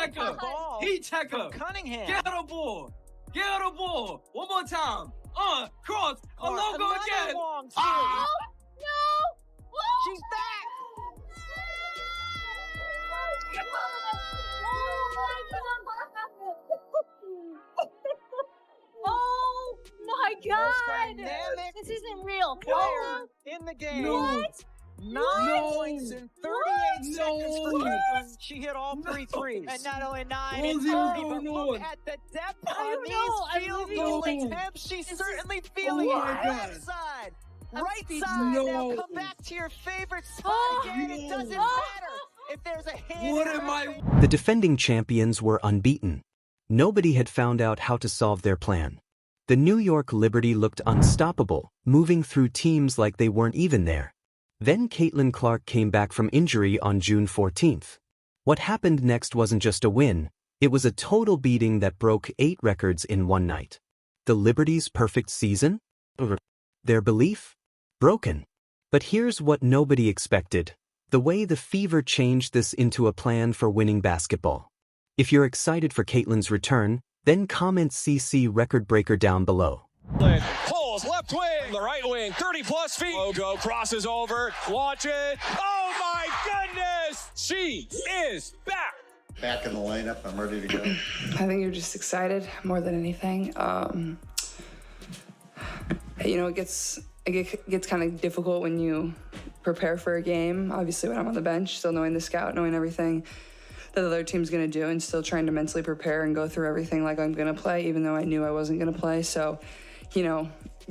checker. Ball Heat checker. from Cunningham. Get her the ball. Get her the ball. One more time. Cross. A logo again. Long two. Oh, no. Whoa. She's back. Oh my God! Dynamic This isn't real. player in the game. No. What? 9 points in 38 seconds for Caitlin. She hit all 3 threes. And not only 9, What's it's going 30, but on? look at the depth I on know, I'm these field living goal in- attempts. She's This certainly is- feeling it. Oh my God. Left side, I'm right speechless. side. Now No. come back to your favorite spot Oh, again. It doesn't no. matter if there's a hand. What in am her I? face. The defending champions were unbeaten. Nobody had found out how to solve their plan. The New York Liberty looked unstoppable, moving through teams like they weren't even there. Then Caitlin Clark came back from injury on June 14th. What happened next wasn't just a win, it was a total beating that broke 8 records in one night. The Liberty's perfect season? Their belief? Broken. But here's what nobody expected: the way the Fever changed this into a plan for winning basketball. If you're excited for Caitlin's return, then comment CC record breaker down below. Pulls left wing, the right wing, 30-plus feet. Logo crosses over. Watch it. Oh, my goodness. She is back. Back in the lineup, I'm ready to go. I think you're just excited more than anything. It gets kind of difficult when you prepare for a game. Obviously, when I'm on the bench, still knowing the scout, knowing everything that the other team's going to do, and still trying to mentally prepare and go through everything like I'm going to play, even though I knew I wasn't going to play. So,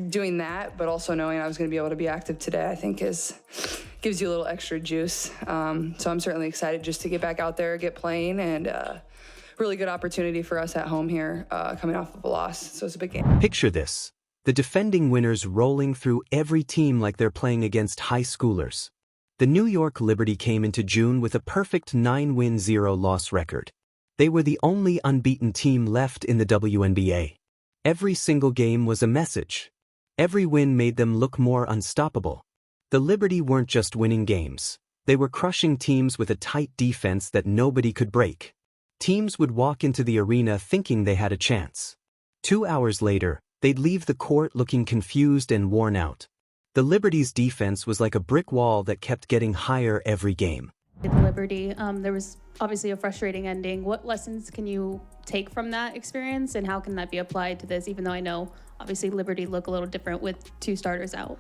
doing that, but also knowing I was going to be able to be active today, I think gives you a little extra juice. So I'm certainly excited just to get back out there, get playing, and really good opportunity for us at home here, coming off of a loss. So it's a big game. Picture this: the defending winners rolling through every team like they're playing against high schoolers. The New York Liberty came into June with a perfect 9-win, 0-loss record. They were the only unbeaten team left in the WNBA. Every single game was a message. Every win made them look more unstoppable. The Liberty weren't just winning games. They were crushing teams with a tight defense that nobody could break. Teams would walk into the arena thinking they had a chance. 2 hours later, they'd leave the court looking confused and worn out. The Liberty's defense was like a brick wall that kept getting higher every game. With Liberty, there was obviously a frustrating ending. What lessons can you take from that experience, and how can that be applied to this, even though I know obviously Liberty look a little different with 2 starters out?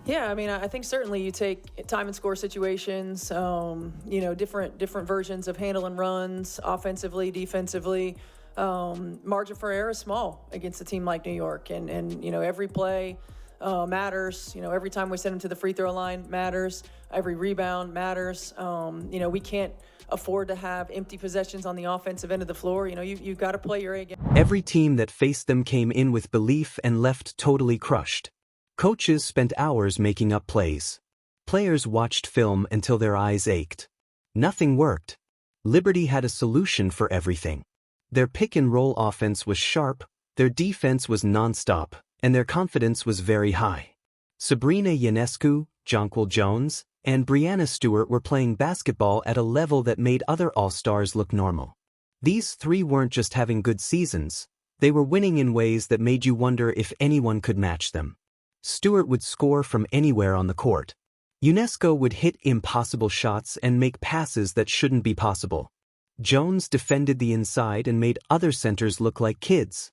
Yeah, I mean, I think certainly you take time and score situations, different versions of handling runs, offensively, defensively. Margin for error is small against a team like New York, and every play matters. Every time we send them to the free throw line matters. Every rebound matters. We can't afford to have empty possessions on the offensive end of the floor. You've got to play your A game. Every team that faced them came in with belief and left totally crushed. Coaches spent hours making up plays. Players watched film until their eyes ached. Nothing worked. Liberty had a solution for everything. Their pick-and-roll offense was sharp, their defense was nonstop, and their confidence was very high. Sabrina Ionescu, Jonquel Jones, and Breanna Stewart were playing basketball at a level that made other All-Stars look normal. These 3 weren't just having good seasons, they were winning in ways that made you wonder if anyone could match them. Stewart would score from anywhere on the court. Ionescu would hit impossible shots and make passes that shouldn't be possible. Jones defended the inside and made other centers look like kids.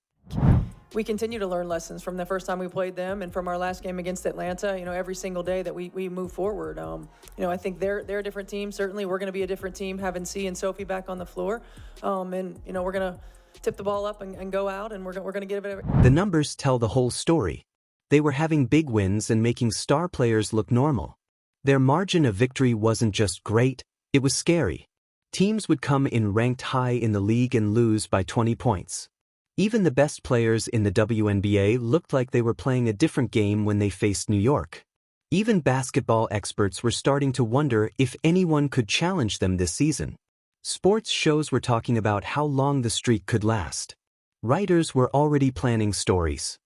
We continue to learn lessons from the first time we played them and from our last game against Atlanta. Every single day that we move forward. I think they're a different team. Certainly, we're going to be a different team having C and Sophie back on the floor. We're going to tip the ball up and go out, and we're going to give it. The numbers tell the whole story. They were having big wins and making star players look normal. Their margin of victory wasn't just great, it was scary. Teams would come in ranked high in the league and lose by 20 points. Even the best players in the WNBA looked like they were playing a different game when they faced New York. Even basketball experts were starting to wonder if anyone could challenge them this season. Sports shows were talking about how long the streak could last. Writers were already planning stories.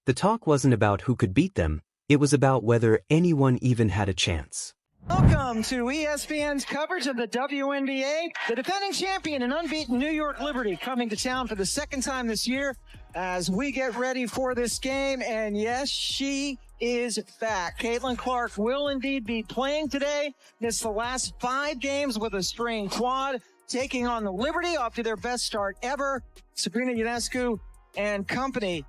The talk wasn't about who could beat them, it was about whether anyone even had a chance. Welcome to ESPN's coverage of the WNBA. The defending champion and unbeaten New York Liberty coming to town for the second time this year as we get ready for this game. And yes, she is back. Caitlin Clark will indeed be playing today. Missed the last 5 games with a strained quad, taking on the Liberty off to their best start ever. Sabrina Ionescu and company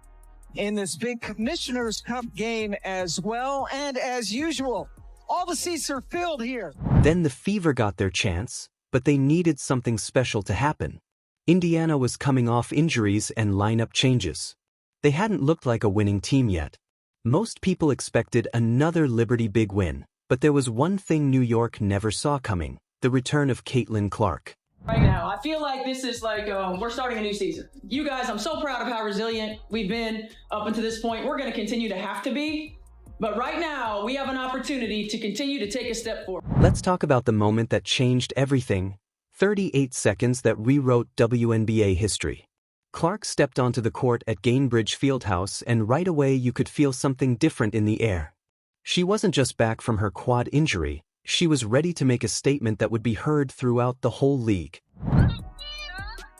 in this big Commissioner's Cup game as well. And as usual, all the seats are filled here. Then the Fever got their chance, but they needed something special to happen. Indiana was coming off injuries and lineup changes. They hadn't looked like a winning team yet. Most people expected another Liberty big win, but there was one thing New York never saw coming: the return of Caitlin Clark. Right now, I feel like this is like we're starting a new season. You guys, I'm so proud of how resilient we've been up until this point. We're going to continue to have to be. But right now, we have an opportunity to continue to take a step forward. Let's talk about the moment that changed everything. 38 seconds that rewrote WNBA history. Clark stepped onto the court at Gainbridge Fieldhouse, and right away you could feel something different in the air. She wasn't just back from her quad injury, she was ready to make a statement that would be heard throughout the whole league.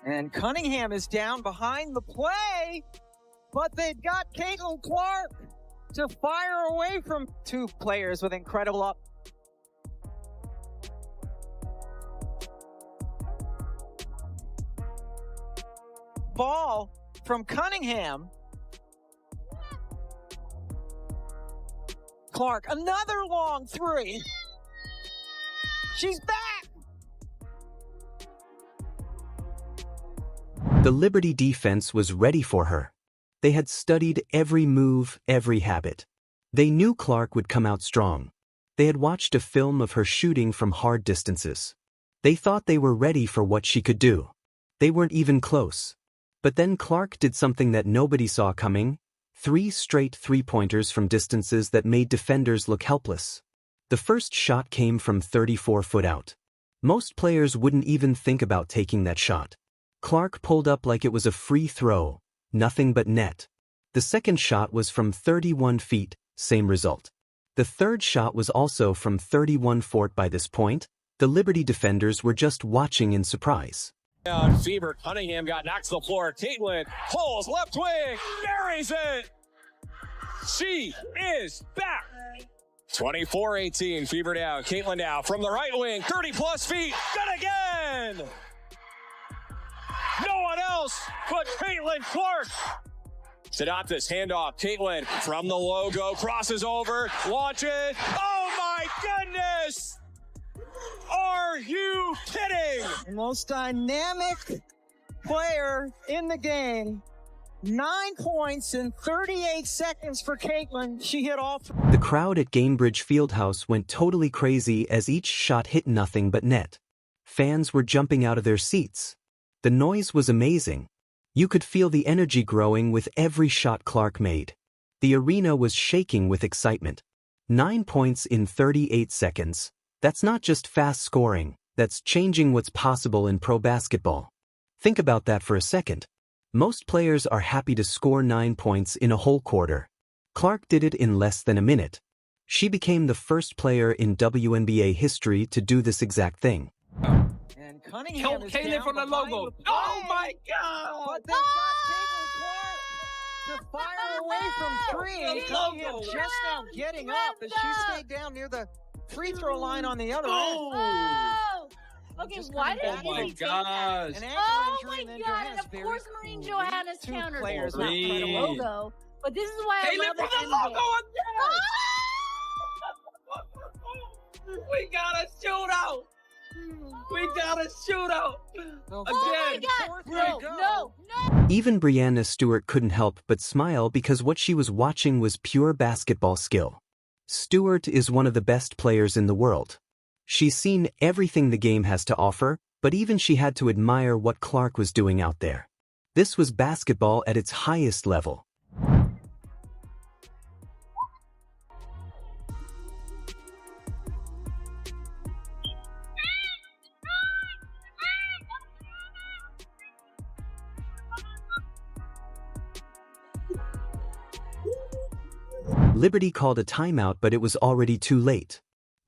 And Cunningham is down behind the play, but they've got Caitlin Clark to fire away from 2 players with incredible up. Ball from Cunningham. Clark, another long 3. She's back! The Liberty defense was ready for her. They had studied every move, every habit. They knew Clark would come out strong. They had watched a film of her shooting from hard distances. They thought they were ready for what she could do. They weren't even close. But then Clark did something that nobody saw coming: 3 straight three-pointers from distances that made defenders look helpless. The first shot came from 34 foot out. Most players wouldn't even think about taking that shot. Clark pulled up like it was a free throw. Nothing but net. The second shot was from 31 feet, same result. The third shot was also from 31 feet. By this point, the Liberty defenders were just watching in surprise. Down, Fever, Cunningham got knocked to the floor. Caitlin pulls left wing, buries it. She is back. 24-18, Fever down. Caitlin now from the right wing, 30-plus feet. Good again. No one else but Caitlin Clark. Sedantis, handoff. Caitlin from the logo, crosses over, launch it. Oh my goodness! Are you kidding? The most dynamic player in the game. 9 points in 38 seconds for Caitlin. She hit all 3. The crowd at Gainbridge Fieldhouse went totally crazy as each shot hit nothing but net. Fans were jumping out of their seats. The noise was amazing. You could feel the energy growing with every shot Clark made. The arena was shaking with excitement. 9 points in 38 seconds. That's not just fast scoring, that's changing what's possible in pro basketball. Think about that for a second. Most players are happy to score 9 points in a whole quarter. Clark did it in less than a minute. She became the first player in WNBA history to do this exact thing. And Cunningham is Caitlin down from the behind logo. the play, Oh my God! But they've got Caitlin Clark to fire away from 3. And Cunningham just now getting up as she stayed down near the free throw line on the other end. Oh! Okay, why did Oh my he take gosh. that? An ankle Oh injury, my and then God! And Johannes of course, Marine Johannes two countered players it. Not for the Green. logo, but this is why I Caitlin love from the the logo NBA. again! We got a shootout! We got a shootout! Oh my Again! God! Fourth No, and no, no! Even Breanna Stewart couldn't help but smile because what she was watching was pure basketball skill. Stewart is one of the best players in the world. She's seen everything the game has to offer, but even she had to admire what Clark was doing out there. This was basketball at its highest level. Liberty called a timeout, but it was already too late.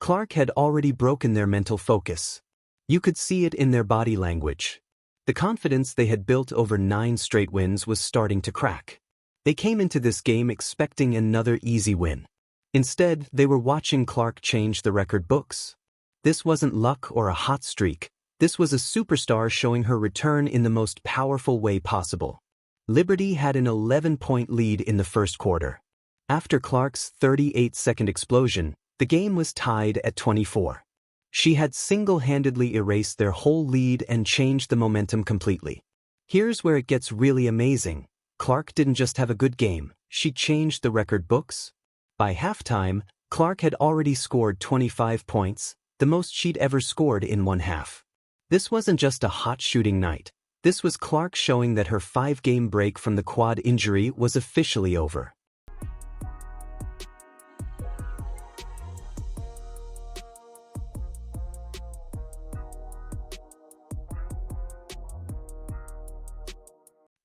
Clark had already broken their mental focus. You could see it in their body language. The confidence they had built over 9 straight wins was starting to crack. They came into this game expecting another easy win. Instead, they were watching Clark change the record books. This wasn't luck or a hot streak. This was a superstar showing her return in the most powerful way possible. Liberty had an 11-point lead in the first quarter. After Clark's 38-second explosion, the game was tied at 24. She had single-handedly erased their whole lead and changed the momentum completely. Here's where it gets really amazing. Clark didn't just have a good game, she changed the record books. By halftime, Clark had already scored 25 points, the most she'd ever scored in one half. This wasn't just a hot shooting night. This was Clark showing that her 5-game break from the quad injury was officially over.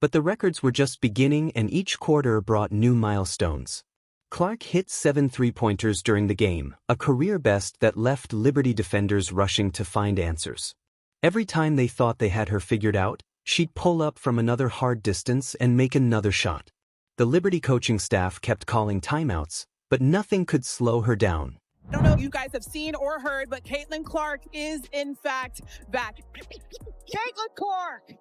But the records were just beginning and each quarter brought new milestones. Clark hit 7 3-pointers during the game, a career best that left Liberty defenders rushing to find answers. Every time they thought they had her figured out, she'd pull up from another hard distance and make another shot. The Liberty coaching staff kept calling timeouts, but nothing could slow her down. I don't know if you guys have seen or heard, but Caitlin Clark is in fact back. Caitlin Clark!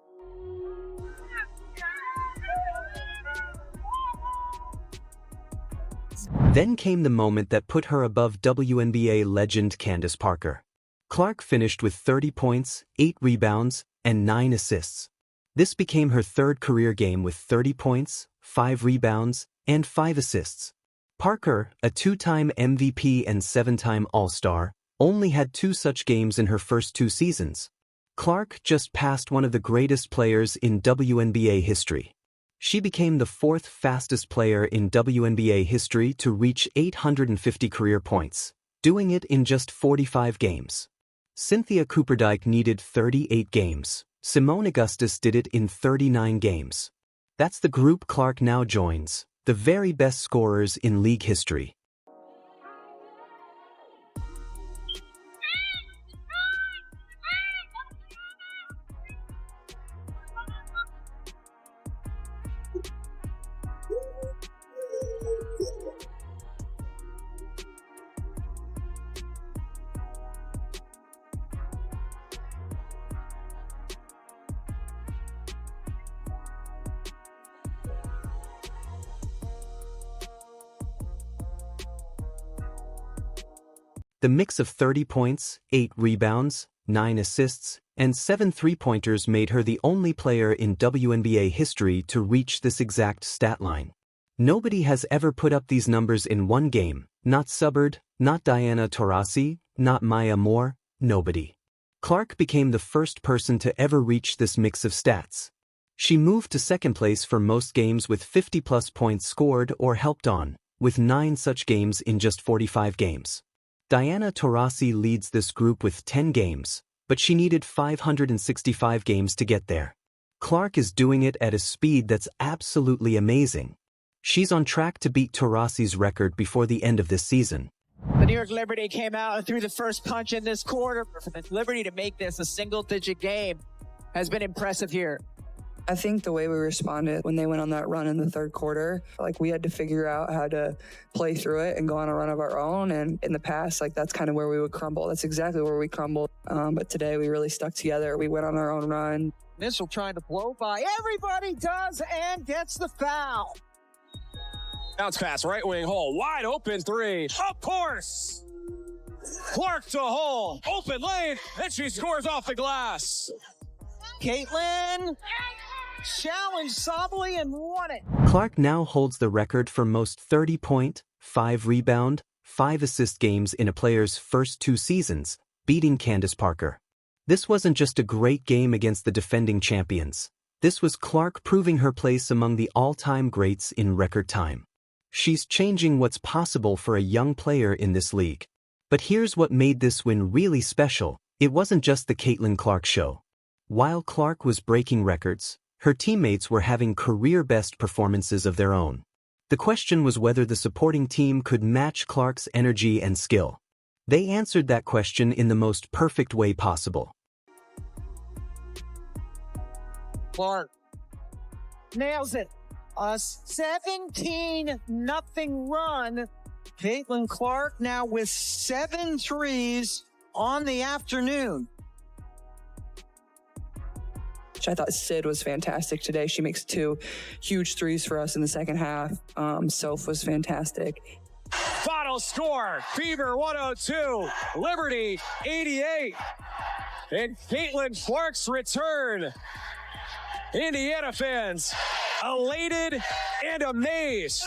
Then came the moment that put her above WNBA legend Candace Parker. Clark finished with 30 points, 8 rebounds, and 9 assists. This became her third career game with 30 points, 5 rebounds, and 5 assists. Parker, a 2-time MVP and 7-time All-Star, only had 2 such games in her first 2 seasons. Clark just passed one of the greatest players in WNBA history. She became the 4th fastest player in WNBA history to reach 850 career points, doing it in just 45 games. Cynthia Cooperdike needed 38 games. Simone Augustus did it in 39 games. That's the group Clark now joins, the very best scorers in league history. The mix of 30 points, 8 rebounds, 9 assists, and 7 3-pointers made her the only player in WNBA history to reach this exact stat line. Nobody has ever put up these numbers in one game, not Subbard, not Diana Taurasi, not Maya Moore, nobody. Clark became the first person to ever reach this mix of stats. She moved to second place for most games with 50-plus points scored or helped on, with 9 such games in just 45 games. Diana Taurasi leads this group with 10 games, but she needed 565 games to get there. Clark is doing it at a speed that's absolutely amazing. She's on track to beat Taurasi's record before the end of this season. The New York Liberty came out and threw the first punch in this quarter. For the Liberty to make this a single-digit game has been impressive here. I think the way we responded when they went on that run in the third quarter, like we had to figure out how to play through it and go on a run of our own. And in the past, like that's kind of where we would crumble. That's exactly where we crumbled. But today we really stuck together. We went on our own run. Mitchell trying to blow by. Everybody does and gets the foul. Bounce pass, right wing hole, wide open 3. Of course! Clark to hole, open lane, and she scores off the glass. Caitlin challenged Sobley and won it. Clark now holds the record for most 30-point, 5-rebound, 5-assist games in a player's first 2 seasons, beating Candace Parker. This wasn't just a great game against the defending champions. This was Clark proving her place among the all-time greats in record time. She's changing what's possible for a young player in this league. But here's what made this win really special. It wasn't just the Caitlin Clark show. While Clark was breaking records, her teammates were having career-best performances of their own. The question was whether the supporting team could match Clark's energy and skill. They answered that question in the most perfect way possible. Clark nails it. A 17-0 run. Caitlin Clark now with 7 threes on the afternoon. I thought Sid was fantastic today. She makes 2 huge threes for us in the second half. Soph was fantastic. Final score, Fever 102, Liberty 88. And Caitlin Clark's return. Indiana fans, elated and amazed.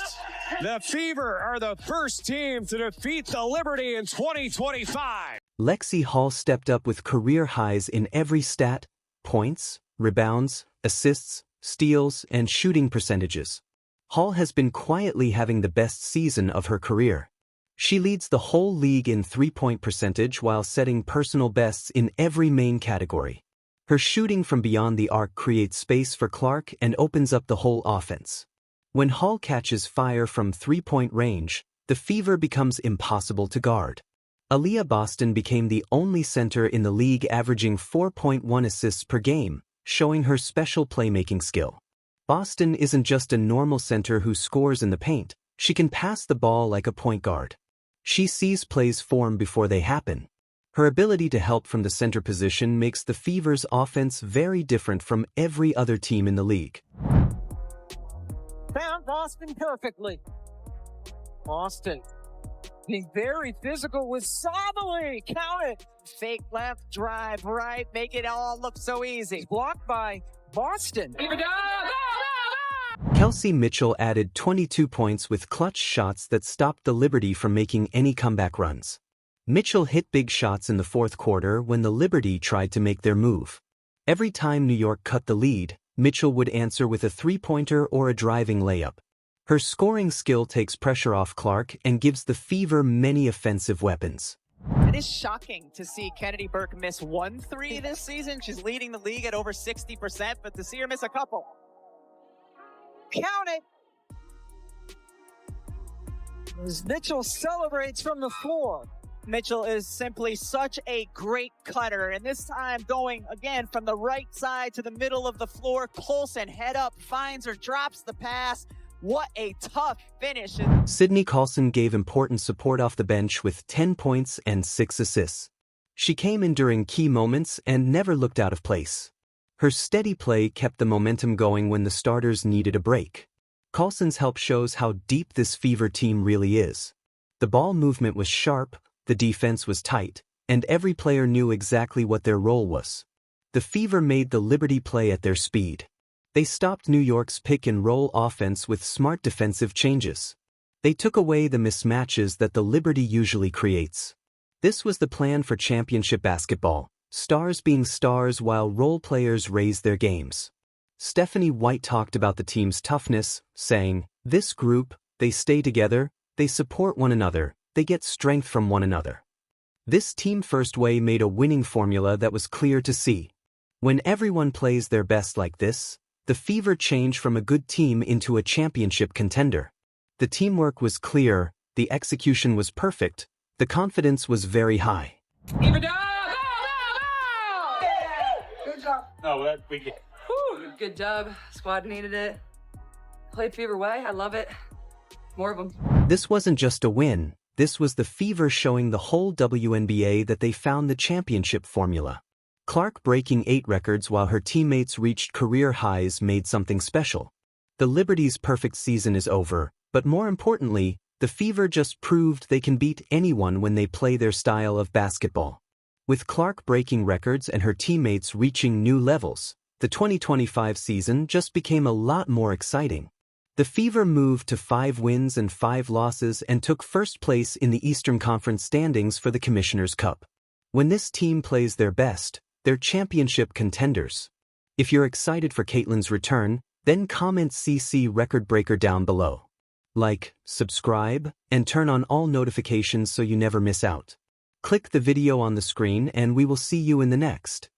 The Fever are the first team to defeat the Liberty in 2025. Lexi Hall stepped up with career highs in every stat: points, rebounds, assists, steals, and shooting percentages. Hall has been quietly having the best season of her career. She leads the whole league in three-point percentage while setting personal bests in every main category. Her shooting from beyond the arc creates space for Clark and opens up the whole offense. When Hall catches fire from three-point range, the Fever becomes impossible to guard. Aaliyah Boston became the only center in the league averaging 4.1 assists per game, showing her special playmaking skill. Boston isn't just a normal center who scores in the paint, she can pass the ball like a point guard. She sees plays form before they happen. Her ability to help from the center position makes the Fever's offense very different from every other team in the league. Found Boston perfectly. Boston being very physical with Sabali. Count it. Fake left, drive right, make it all look so easy. Blocked by Boston. Kelsey Mitchell added 22 points with clutch shots that stopped the Liberty from making any comeback runs. Mitchell hit big shots in the fourth quarter when the Liberty tried to make their move. Every time New York cut the lead, Mitchell would answer with a three-pointer or a driving layup. Her scoring skill takes pressure off Clark and gives the Fever many offensive weapons. It is shocking to see Kennedy Burke miss 1 3 this season. She's leading the league at over 60%, but to see her miss a couple. Count it. As Mitchell celebrates from the floor. Mitchell is simply such a great cutter, and this time going again from the right side to the middle of the floor. Colson head up, finds her, drops the pass. What a tough finish. Sydney Colson gave important support off the bench with 10 points and 6 assists. She came in during key moments and never looked out of place. Her steady play kept the momentum going when the starters needed a break. Colson's help shows how deep this Fever team really is. The ball movement was sharp, the defense was tight, and every player knew exactly what their role was. The Fever made the Liberty play at their speed. They stopped New York's pick-and-roll offense with smart defensive changes. They took away the mismatches that the Liberty usually creates. This was the plan for championship basketball, stars being stars while role players raised their games. Stephanie White talked about the team's toughness, saying, "This group, they stay together, they support one another, they get strength from one another." This team-first way made a winning formula that was clear to see. When everyone plays their best like this, the Fever changed from a good team into a championship contender. The teamwork was clear, the execution was perfect, the confidence was very high. Good job. No, we get. Good job. Squad needed it. Played Fever way. I love it. More of them. This wasn't just a win, this was the Fever showing the whole WNBA that they found the championship formula. Clark breaking 8 records while her teammates reached career highs made something special. The Liberty's perfect season is over, but more importantly, the Fever just proved they can beat anyone when they play their style of basketball. With Clark breaking records and her teammates reaching new levels, the 2025 season just became a lot more exciting. The Fever moved to 5 wins and 5 losses and took first place in the Eastern Conference standings for the Commissioner's Cup. When this team plays their best, they're championship contenders. If you're excited for Caitlin's return, then comment CC Record Breaker down below. Like, subscribe, and turn on all notifications so you never miss out. Click the video on the screen and we will see you in the next.